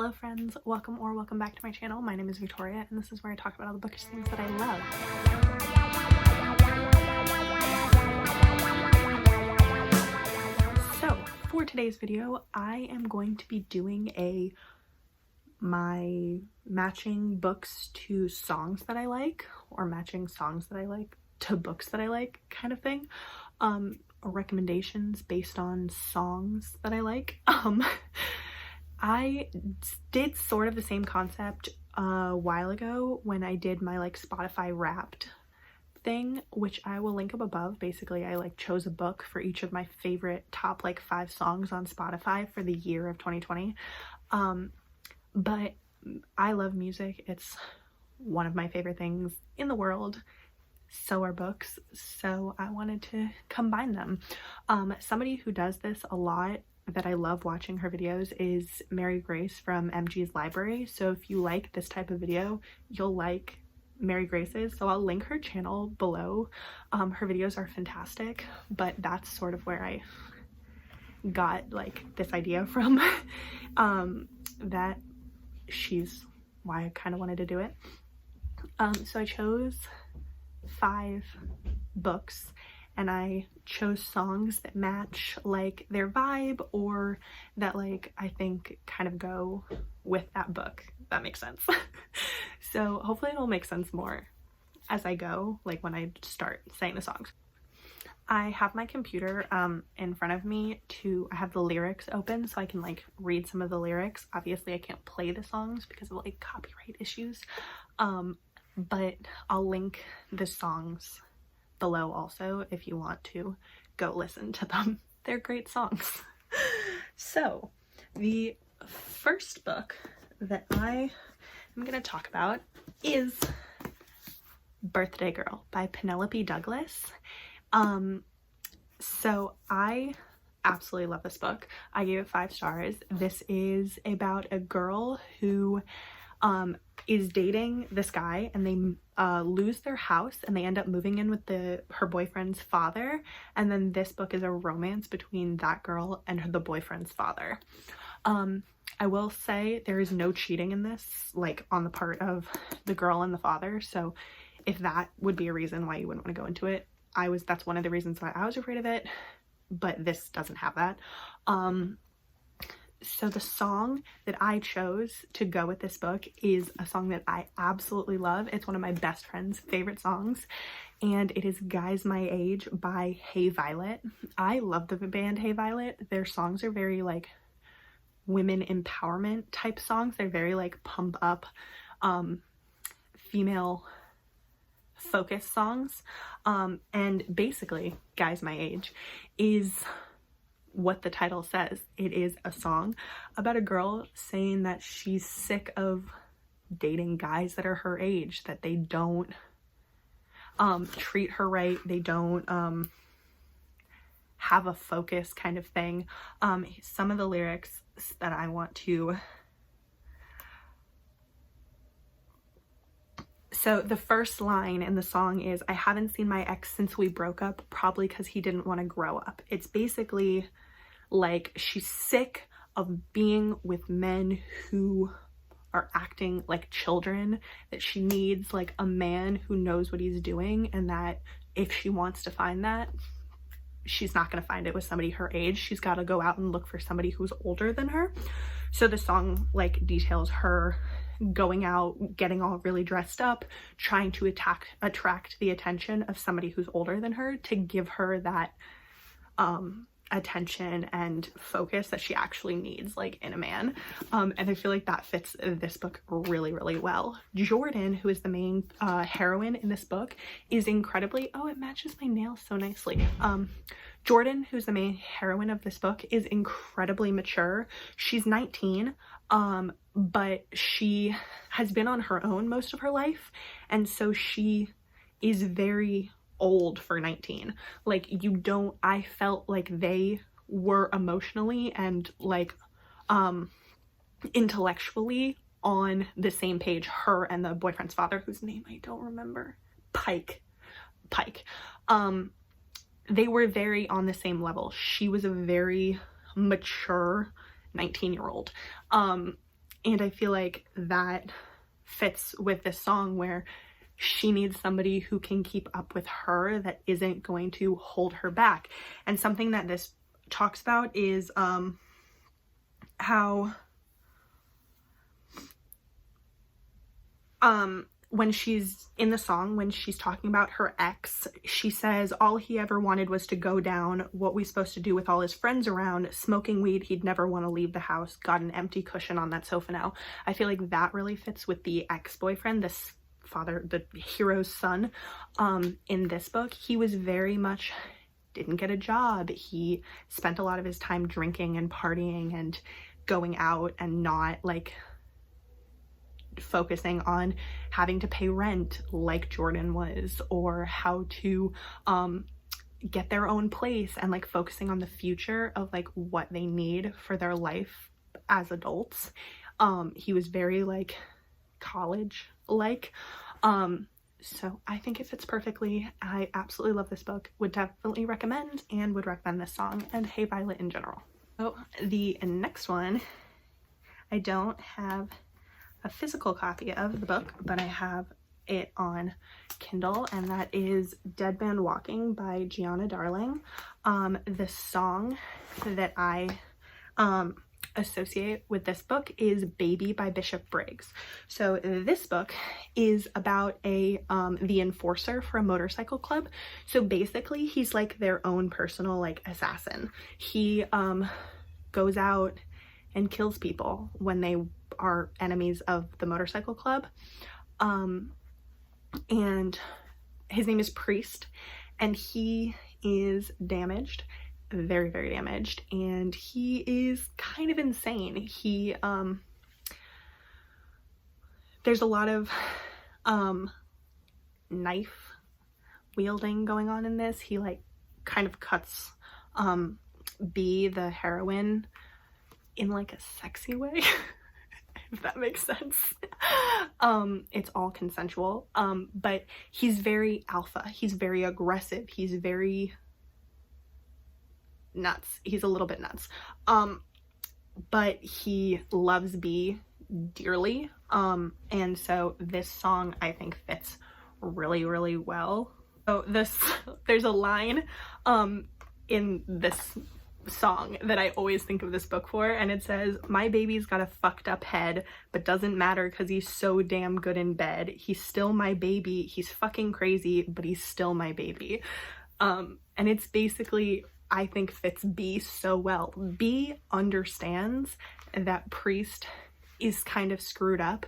Hello friends, welcome back to my channel. My name is Victoria and this is where I talk about all the bookish things that I love. So for today's video, I am going to be doing my matching books to songs that I like, or matching songs that I like to books that I like kind of thing. Recommendations based on songs that I like. I did sort of the same concept a while ago when I did my like Spotify Wrapped thing, which I will link up above. Basically, I like chose a book for each of my favorite top like 5 songs on Spotify for the year of 2020. But I love music. It's one of my favorite things in the world. So are books. So I wanted to combine them. Somebody who does this a lot that I love watching her videos is Mary Grace from MG's Library. So if you like this type of video, you'll like Mary Grace's. So I'll link her channel below. Her videos are fantastic, but that's sort of where I got like this idea from. That she's why I kind of wanted to do it. So I chose 5 books and I chose songs that match like their vibe, or that like I think kind of go with that book, if that makes sense. So hopefully it'll make sense more as I go, like when I start saying the songs. I have my computer in front of me I have the lyrics open so I can like read some of the lyrics. Obviously I can't play the songs because of like copyright issues, but I'll link the songs below also if you want to go listen to them. They're great songs. So the first book that I am going to talk about is Birthday Girl by Penelope Douglas. So I absolutely love this book. I gave it 5 stars. This is about a girl who is dating this guy, and they lose their house and they end up moving in with her boyfriend's father, and then this book is a romance between that girl and the boyfriend's father. I will say there is no cheating in this, like on the part of the girl and the father, so if that would be a reason why you wouldn't want to go into it, that's one of the reasons why I was afraid of it, but this doesn't have that. So the song that I chose to go with this book is a song that I absolutely love. It's one of my best friend's favorite songs, and it is Guys My Age by Hey Violet. I love the band Hey Violet. Their songs are very like women empowerment type songs. They're very like pump up, female focused songs. And basically Guys My Age is what the title says. It is a song about a girl saying that she's sick of dating guys that are her age, that they don't treat her right, they don't have a focus kind of thing. Some of the lyrics that I want to... So the first line in the song is, "I haven't seen my ex since we broke up, probably because he didn't want to grow up." It's basically like she's sick of being with men who are acting like children, that she needs like a man who knows what he's doing, and that if she wants to find that, she's not going to find it with somebody her age. She's got to go out and look for somebody who's older than her. So the song like details her going out, getting all really dressed up, trying to attract the attention of somebody who's older than her to give her that attention and focus that she actually needs like in a man. And I feel like that fits this book really, really well. Jordan, who is the main heroine in this book, is incredibly... oh, it matches my nails so nicely. Jordan, who's the main heroine of this book, is incredibly mature. She's 19, but she has been on her own most of her life, and so she is very old for 19. Like, I felt like they were emotionally and like intellectually on the same page, her and the boyfriend's father, whose name I don't remember. Pike. They were very on the same level. She was a very mature 19-year-old. And I feel like that fits with this song, where she needs somebody who can keep up with her, that isn't going to hold her back. And something that this talks about is how when she's in the song, when she's talking about her ex, she says, all he ever wanted was to go down. What we supposed to do with all his friends around? Smoking weed, he'd never want to leave the house. Got an empty cushion on that sofa now. I feel like that really fits with the ex-boyfriend, this father, the hero's son, in this book. He was very much, didn't get a job. He spent a lot of his time drinking and partying and going out, and not like focusing on having to pay rent like Jordan was, or how to get their own place, and like focusing on the future of like what they need for their life as adults. He was very like college like, so I think it fits perfectly. I absolutely love this book, would definitely recommend, and would recommend this song and Hey Violet in general. So the next one, I don't have a physical copy of the book, but I have it on Kindle, and that is Dead Man Walking by Gianna Darling. The song that I associate with this book is Baby by Bishop Briggs. So this book is about the enforcer for a motorcycle club. So basically he's like their own personal like assassin. He goes out and kills people when they are enemies of the motorcycle club. And his name is Priest, and he is damaged, very, very damaged, and he is kind of insane. He, there's a lot of, knife wielding going on in this. He like kind of cuts, B, the heroine, in like a sexy way. If that makes sense. It's all consensual, but he's very alpha, he's very aggressive, he's very nuts, he's a little bit nuts, but he loves B dearly, and so this song I think fits really, really well. So there's a line in this song that I always think of this book for, and it says, my baby's got a fucked up head, but doesn't matter because he's so damn good in bed. He's still my baby. He's fucking crazy, but he's still my baby. And it's basically, I think, fits B so well. B understands that Priest is kind of screwed up,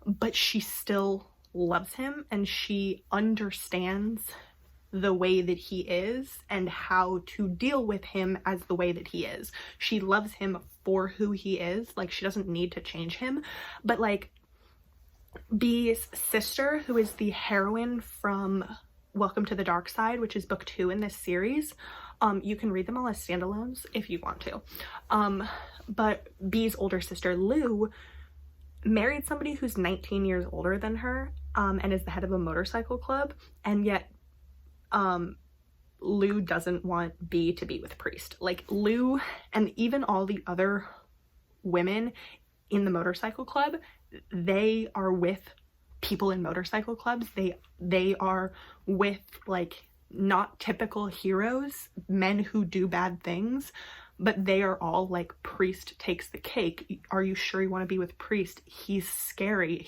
but she still loves him, and she understands the way that he is and how to deal with him as the way that he is. She loves him for who he is. Like, she doesn't need to change him. But like B's sister, who is the heroine from Welcome to the Dark Side, which is book 2 in this series, you can read them all as standalones if you want to. But B's older sister, Lou, married somebody who's 19 years older than her, and is the head of a motorcycle club, and yet Lou doesn't want B to be with Priest. Like, Lou and even all the other women in the motorcycle club, they are with people in motorcycle clubs. They are with like not typical heroes, men who do bad things, but they are all like, Priest takes the cake. Are you sure you want to be with Priest? He's scary.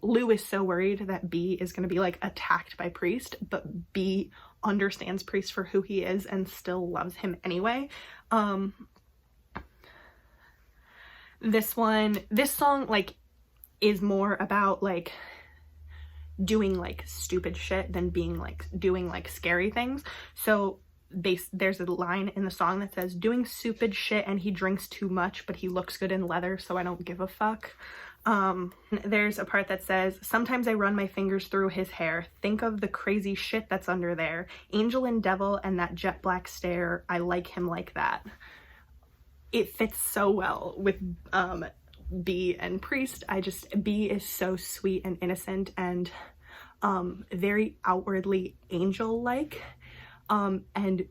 Lou is so worried that B is going to be like attacked by Priest, but B understands Priest for who he is and still loves him anyway. This song like is more about like doing like stupid shit than being like doing like scary things. So there's a line in the song that says, doing stupid shit and he drinks too much, but he looks good in leather, so I don't give a fuck. There's a part that says, sometimes I run my fingers through his hair, think of the crazy shit that's under there, angel and devil and that jet black stare, I like him like that. It fits so well with B and Priest. B is so sweet and innocent and very outwardly angel-like, and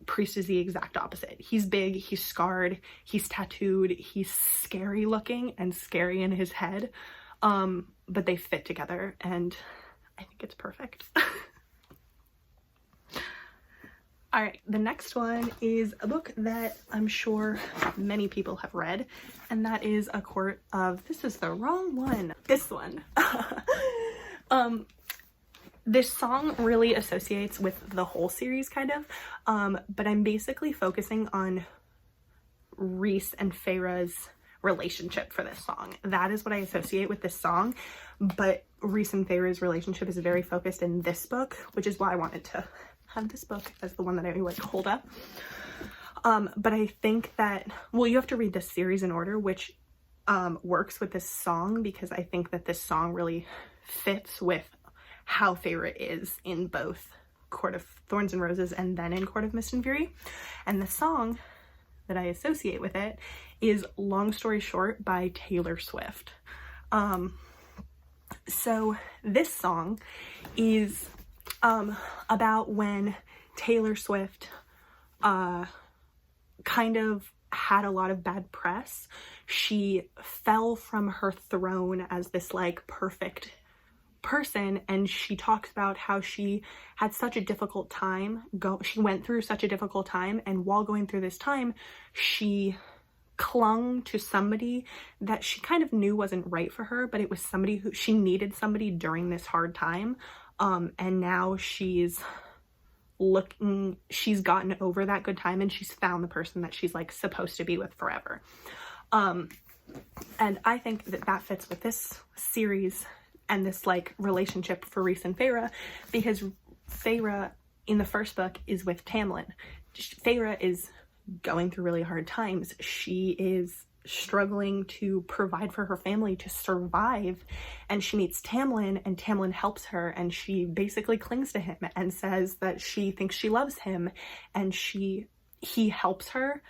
Priest is the exact opposite. He's big, he's scarred, he's tattooed, he's scary looking and scary in his head, but they fit together, and I think it's perfect. All right, the next one is a book that I'm sure many people have read, and that is A Court of, this is the wrong one, this one. This song really associates with the whole series, kind of, but I'm basically focusing on Rhys and Feyre's relationship for this song. That is what I associate with this song, but Rhys and Feyre's relationship is very focused in this book, which is why I wanted to have this book as the one that I like hold up. But I think that, well, you have to read this series in order, which works with this song, because I think that this song really fits with how Feyre is in both Court of Thorns and Roses and then in Court of Mist and Fury. And the song that I associate with it is Long Story Short by Taylor Swift. So this song is about when Taylor Swift kind of had a lot of bad press. She fell from her throne as this like perfect person, and she talks about how she had such a difficult time she went through such a difficult time, and while going through this time she clung to somebody that she kind of knew wasn't right for her, but it was somebody who she needed, somebody during this hard time, and now she's gotten over that good time, and she's found the person that she's like supposed to be with forever. And I think that that fits with this series and this like relationship for Rhys and Feyre, because Feyre in the first book is with Tamlin. Feyre is going through really hard times. She is struggling to provide for her family, to survive, and she meets Tamlin, and Tamlin helps her, and she basically clings to him and says that she thinks she loves him, and he helps her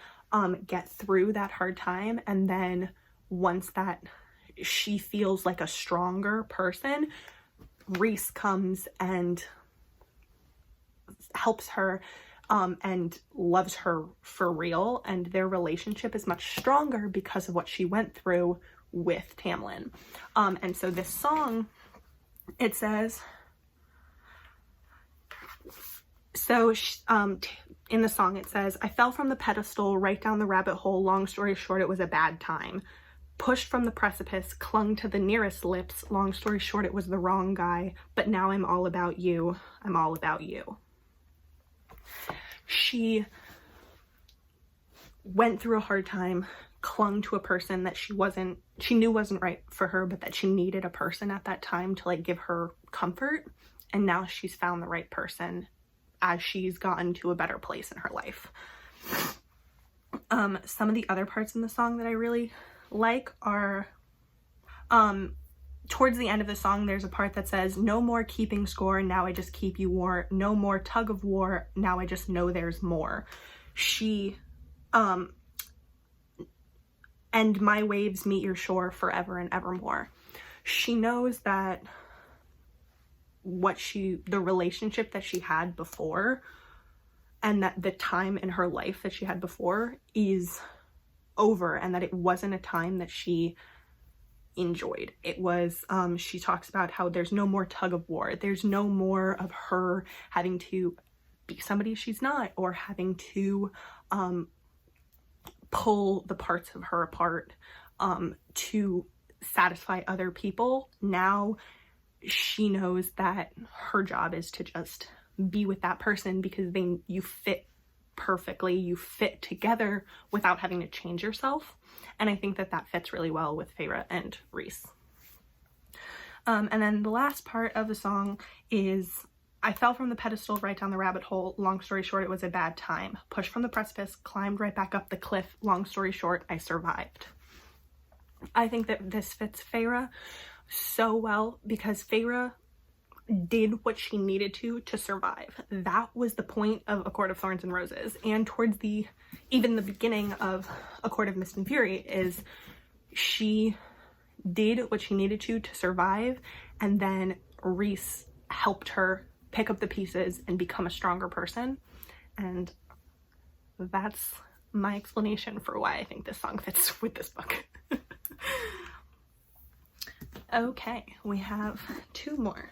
get through that hard time. And then once that she feels like a stronger person, Rhys comes and helps her and loves her for real, and their relationship is much stronger because of what she went through with Tamlin. And so this song, it says, in the song it says, I fell from the pedestal right down the rabbit hole, long story short it was a bad time. Pushed from the precipice, clung to the nearest lips, long story short it was the wrong guy, but now I'm all about you, I'm all about you. She went through a hard time, clung to a person that she knew wasn't right for her, but that she needed a person at that time to like give her comfort, and now she's found the right person as she's gotten to a better place in her life. Some of the other parts in the song that I really like are towards the end of the song there's a part that says, no more keeping score, now I just keep you war, no more tug of war, now I just know there's more. She and my waves meet your shore forever and evermore. She knows that the relationship that she had before, and that the time in her life that she had before is over, and that it wasn't a time that she enjoyed. It was, she talks about how there's no more tug of war. There's no more of her having to be somebody she's not, or having to pull the parts of her apart to satisfy other people. Now she knows that her job is to just be with that person, because you fit perfectly, you fit together without having to change yourself. And I think that that fits really well with Feyre and Rhys. And then the last part of the song is, I fell from the pedestal right down the rabbit hole, long story short it was a bad time. Pushed from the precipice, climbed right back up the cliff, long story short I survived. I think that this fits Feyre so well, because Feyre did what she needed to survive. That was the point of A Court of Thorns and Roses, and towards even the beginning of A Court of Mist and Fury, is she did what she needed to survive, and then Rhys helped her pick up the pieces and become a stronger person. And that's my explanation for why I think this song fits with this book. Okay, we have 2 more.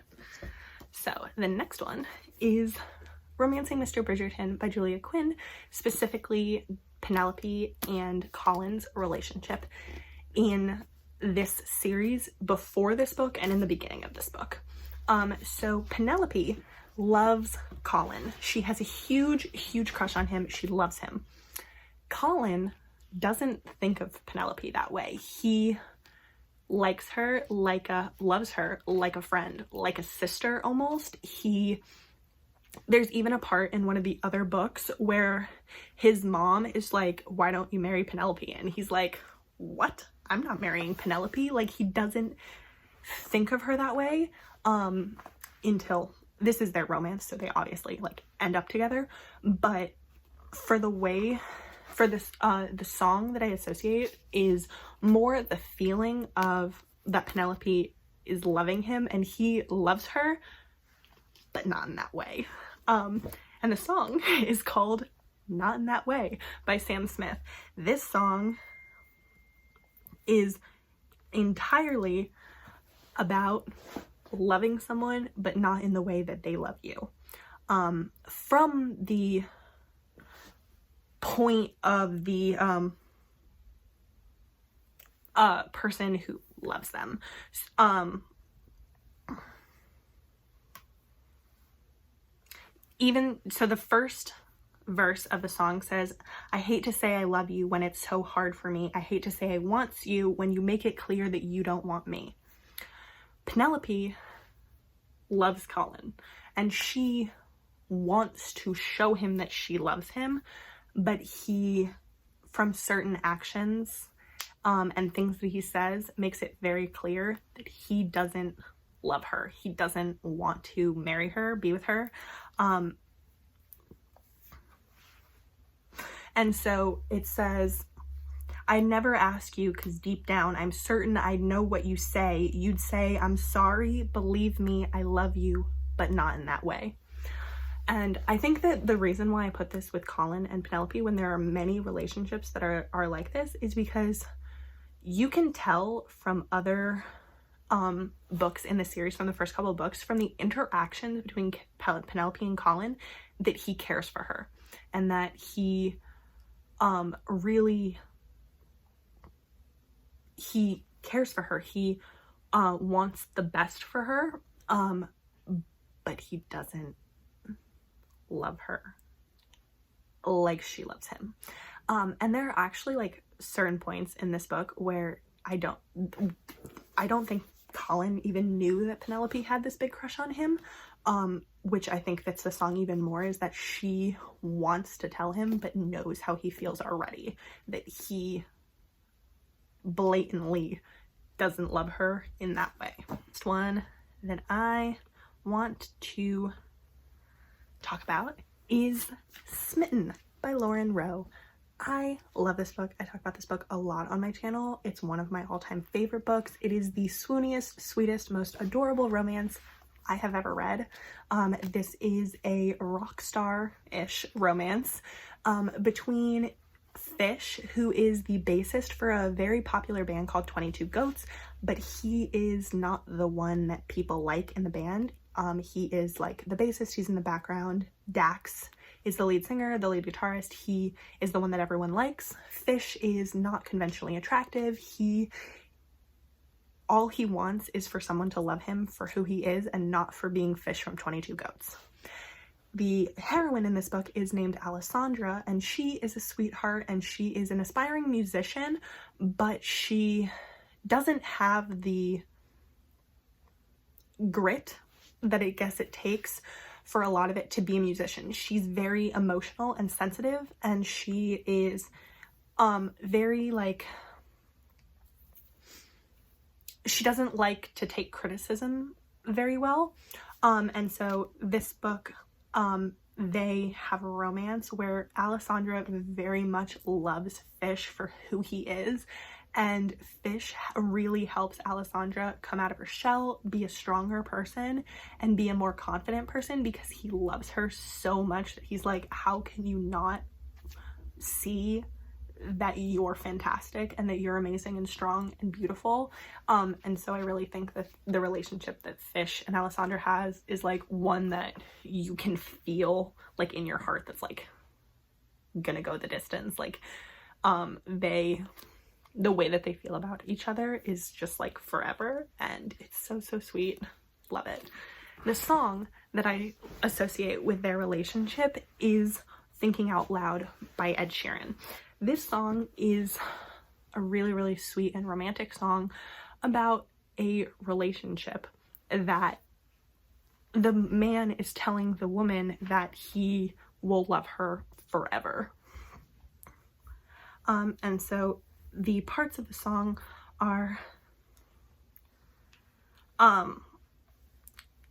So the next one is Romancing Mr. Bridgerton by Julia Quinn, specifically Penelope and Colin's relationship in this series before this book and in the beginning of this book. So Penelope loves Colin. She has a huge crush on him. She loves him. Colin doesn't think of Penelope that way. He likes her loves her like a friend, like a sister almost. There's even a part in one of the other books where his mom is like, why don't you marry Penelope? And he's like, what? I'm not marrying Penelope. Like, he doesn't think of her that way until this is their romance, so they obviously like end up together. But for this the song that I associate is more the feeling of that Penelope is loving him and he loves her, but not in that way. And the song is called Not in That Way by Sam Smith. This song is entirely about loving someone, but not in the way that they love you. From the point of the person who loves them. Even so, the first verse of the song says, I hate to say I love you when it's so hard for me. I hate to say I want you when you make it clear that you don't want me. Penelope loves Colin and she wants to show him that she loves him, but he, from certain actions and things that he says, makes it very clear that he doesn't love her. He doesn't want to marry her, be with her. And so it says, I never ask you because deep down I'm certain I know what you say. You'd say, I'm sorry, believe me, I love you, but not in that way. And I think that the reason why I put this with Colin and Penelope when there are many relationships that are like this is because you can tell from other books in the series, from the first couple of books, from the interactions between Penelope and Colin, that he cares for her and that he he cares for her. He wants the best for her, but he doesn't love her like she loves him. And there are actually like certain points in this book where I don't think Colin even knew that Penelope had this big crush on him, which I think fits the song even more, is that she wants to tell him but knows how he feels already, that he blatantly doesn't love her in that way. Next one that I want to talk about is Smitten by Lauren Rowe. I love this book. I talk about this book a lot on my channel. It's one of my all-time favorite books. It is the swooniest, sweetest, most adorable romance I have ever read. This is a rock star-ish romance between Fish, who is the bassist for a very popular band called 22 Goats, but he is not the one that people like in the band. He is like the bassist, he's in the background. Dax is the lead singer, the lead guitarist. He is the one that everyone likes. Fish is not conventionally attractive. All he wants is for someone to love him for who he is and not for being Fish from 22 Goats. The heroine in this book is named Alessandra, and she is a sweetheart and she is an aspiring musician, but she doesn't have the grit that I guess it takes for a lot of it to be a musician. She's very emotional and sensitive, and she is very like, she doesn't like to take criticism very well. And so this book, they have a romance where Alessandra very much loves Fish for who he is, and Fish really helps Alessandra come out of her shell, be a stronger person, and be a more confident person, because he loves her so much that he's like, how can you not see that you're fantastic and that you're amazing and strong and beautiful. And so I really think that the relationship that Fish and Alessandra has is like one that you can feel like in your heart, that's like gonna go the distance. Like the way that they feel about each other is just like forever, and it's so sweet. Love it. The song that I associate with their relationship is Thinking Out Loud by Ed Sheeran. This song is a really sweet and romantic song about a relationship that the man is telling the woman that he will love her forever. And so the parts of the song are,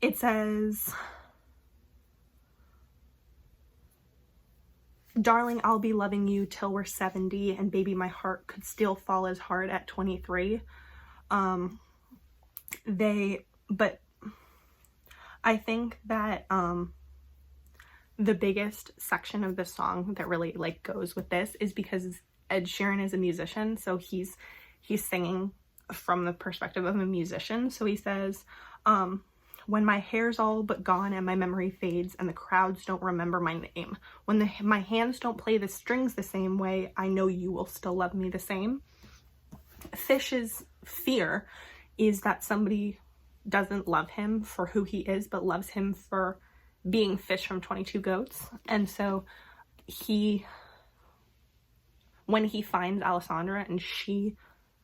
it says, darling, I'll be loving you till we're 70, and baby, my heart could still fall as hard at 23. But I think that the biggest section of the song that really like goes with this is because Ed Sheeran is a musician, so he's singing from the perspective of a musician. So he says, when my hair's all but gone and my memory fades and the crowds don't remember my name, when my hands don't play the strings the same way, I know you will still love me the same. Fish's fear is that somebody doesn't love him for who he is, but loves him for being Fish from 22 Goats. And so when he finds Alessandra and she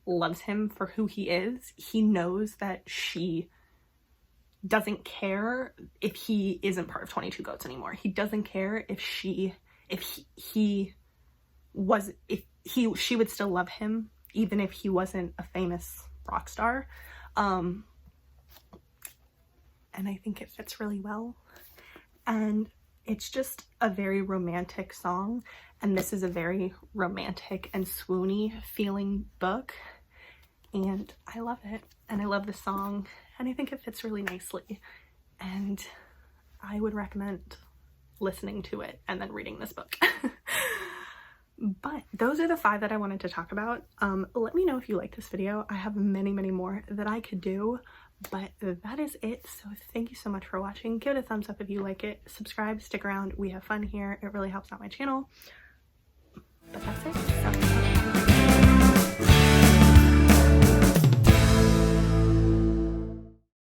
loves him for who he is, he knows that she doesn't care if he isn't part of 22 Goats anymore. He doesn't care if she would still love him even if he wasn't a famous rock star. And I think it fits really well. And it's just a very romantic song, and this is a very romantic and swoony feeling book, and I love it, and I love the song, and I think it fits really nicely, and I would recommend listening to it and then reading this book. But those are the 5 that I wanted to talk about. Let me know if you like this video. I have many more that I could do, but that is it. So thank you so much for watching. Give it a thumbs up if you like it. Subscribe, stick around. We have fun here. It really helps out my channel. But that's it. So